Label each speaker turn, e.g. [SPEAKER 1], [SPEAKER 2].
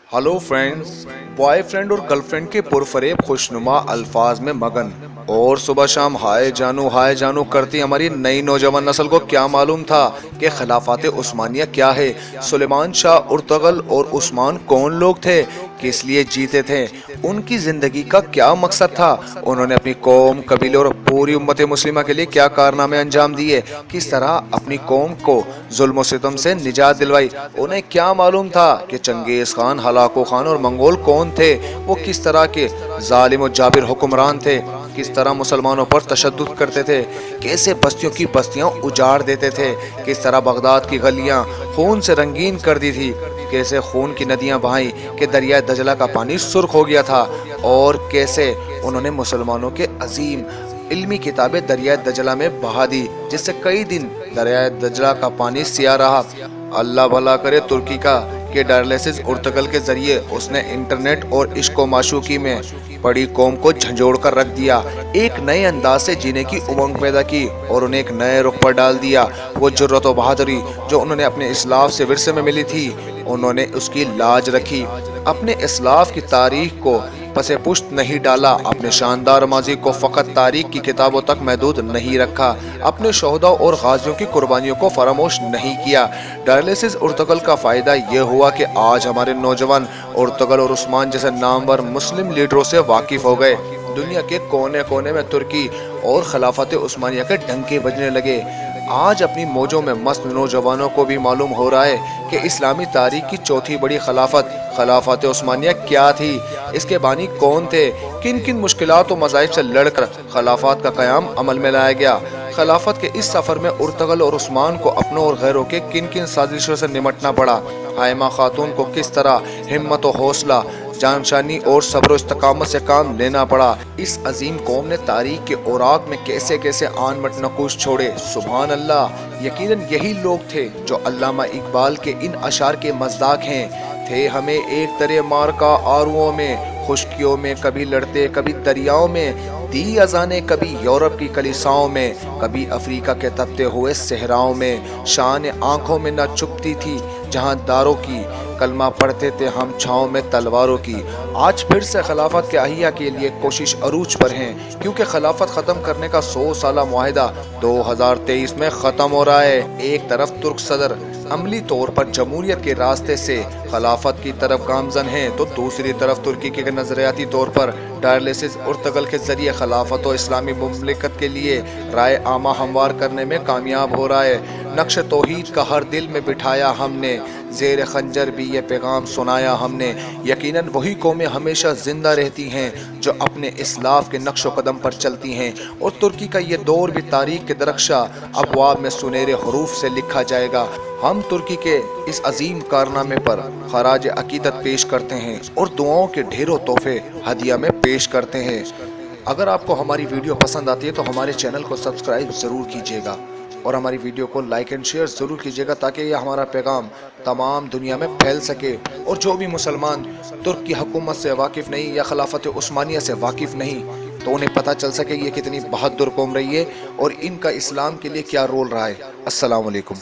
[SPEAKER 1] Hello friends. Boyfriend और girlfriend के पुरफरेब खुशनुमा अल्फाज में मगन और सुबह शाम हाय जानू करती हमारी नई नौजवान नस्ल को क्या मालूम था कि खिलाफत उस्मानिया क्या है। सुलेमान शाह उर्तुगल और उस्मान कौन लोग थे, किस लिए जीते थे, उनकी जिंदगी का क्या मकसद था, उन्होंने अपनी कौम, कबीले और पूरी उम्मत मुस्लिमा के लिए क्या कारनामे अंजाम दिए, किस तरह अपनी कौम को जुल्म सितम से निजात दिलवाई। उन्हें क्या मालूम था कि चंगेज खान, हलाको खान और मंगोल कौन थे, वो किस तरह के जालिम और जाबिर हुक्मरान थे, किस तरह मुसलमानों पर तशद्दुद करते थे, कैसे बस्तियों की बस्तियां उजाड़ देते थे, किस तरह बगदाद की गलियां खून से रंगीन कर दी थी, कैसे खून की नदियां बहाई कि दरिया दजला का पानी सुर्ख हो गया था, और कैसे उन्होंने मुसलमानों के अजीम इल्मी किताबें दरिया दजला में बहा दी, जिससे कई दिन दरिया दजला का पानी सिया रहा। अल्लाह भला करे तुर्की का कि डायलिसिस उर्तुगल के जरिए उसने इंटरनेट और इश्क व माशूकी में पड़ी कौम को झंझोड़ कर रख दिया, एक नए अंदाज से जीने की उमंग पैदा की और उन्हें एक नए रुख पर डाल दिया। वो जुर्रत व बहादुरी जो उन्होंने अपने इस्लाफ से विरसे में मिली थी, उन्होंने उसकी लाज रखी, अपने इस्लाफ की तारीख को पसे पुश्त नहीं डाला, अपने शानदार माजी को फकत तारीख की किताबों तक महदूद नहीं रखा, अपने शोहदा और गाजियों की कुर्बानियों को फरामोश नहीं किया। डायलिसिस उर्तुगल का फ़ायदा ये हुआ कि आज हमारे नौजवान उर्तुगल और उस्मान जैसे नामवर मुस्लिम लीडरों से वाकिफ हो गए। दुनिया के कोने कोने में तुर्की और खिलाफत उस्मानिया के डंके बजने लगे। आज अपनी मौजों में मस्त नौजवानों को भी मालूम हो रहा है कि इस्लामी तारीख की चौथी बड़ी खिलाफत उस्मानिया क्या थी, इसके बानी कौन थे, किन किन मुश्किलात और मज़ाहिब से लड़कर खिलाफत का क़याम अमल में लाया गया। खिलाफत के इस सफ़र में उर्तुगल और उस्मान को अपनों और गैरों के किन किन साजिशों से निमटना पड़ा। हाइमा खातून को किस तरह हिम्मत और हौसला, जानशानी और सब्र इस्तकामत से काम लेना पड़ा। इस अजीम कौम ने तारीख के औराक में कैसे कैसे आन मट नकूश छोड़े। सुभान अल्लाह, यकीनन यही लोग थे जो अल्लामा इकबाल के इन अशार के मज़दाक हैं। थे हमें एक तरह मार का आरुओं में, खुशकियों में कभी लड़ते कभी दरियाओं में, दी अजाने कभी यूरोप की कलिसाओं में, कभी अफ्रीका के तपते हुए सहराओं में। शान आंखों में न चुपती थी जहां दारों की, कलमा पढ़ते थे हम छाँव में तलवारों की। आज फिर से खिलाफत के अहिया के लिए कोशिश अरूज पर हैं, क्योंकि खिलाफत ख़त्म करने का 100 साला मुआहिदा 2023 में ख़त्म हो रहा है। एक तरफ तुर्क सदर अमली तौर पर जमहूरियत के रास्ते से खिलाफत की तरफ गामजन हैं, तो दूसरी तरफ तुर्की के नजरियाती तौर पर डायलिसिस उर्तुगल के जरिए खिलाफत और इस्लामी मुमलिकत के लिए राय आमा हमवार करने में कामयाब हो रहा है। नक्श तौहीद का हर दिल में बिठाया हमने, ज़ेर खंजर भी ये पैगाम सुनाया हमने। यकीनन वही कौमें हमेशा जिंदा रहती हैं जो अपने इस्लाफ के नक्श कदम पर चलती हैं, और तुर्की का ये दौर भी तारीख के दरख्शा अबवाब में सुनहरे हरूफ से लिखा जाएगा। हम तुर्की के इस अजीम कारनामे पर खराज अकीदत पेश करते हैं और दुआओं के ढेरों तोहफे हदिया में पेश करते हैं। अगर आपको हमारी वीडियो पसंद आती है तो हमारे चैनल को सब्सक्राइब ज़रूर कीजिएगा और हमारी वीडियो को लाइक एंड शेयर ज़रूर कीजिएगा, ताकि यह हमारा पैगाम तमाम दुनिया में फैल सके और जो भी मुसलमान तुर्क की हुकूमत से वाकिफ़ नहीं या खिलाफत उस्मानिया से वाकिफ़ नहीं, तो उन्हें पता चल सके ये कितनी बहादुर कौम रही है और इनका इस्लाम के लिए क्या रोल रहा है। अस्सलाम वालेकुम।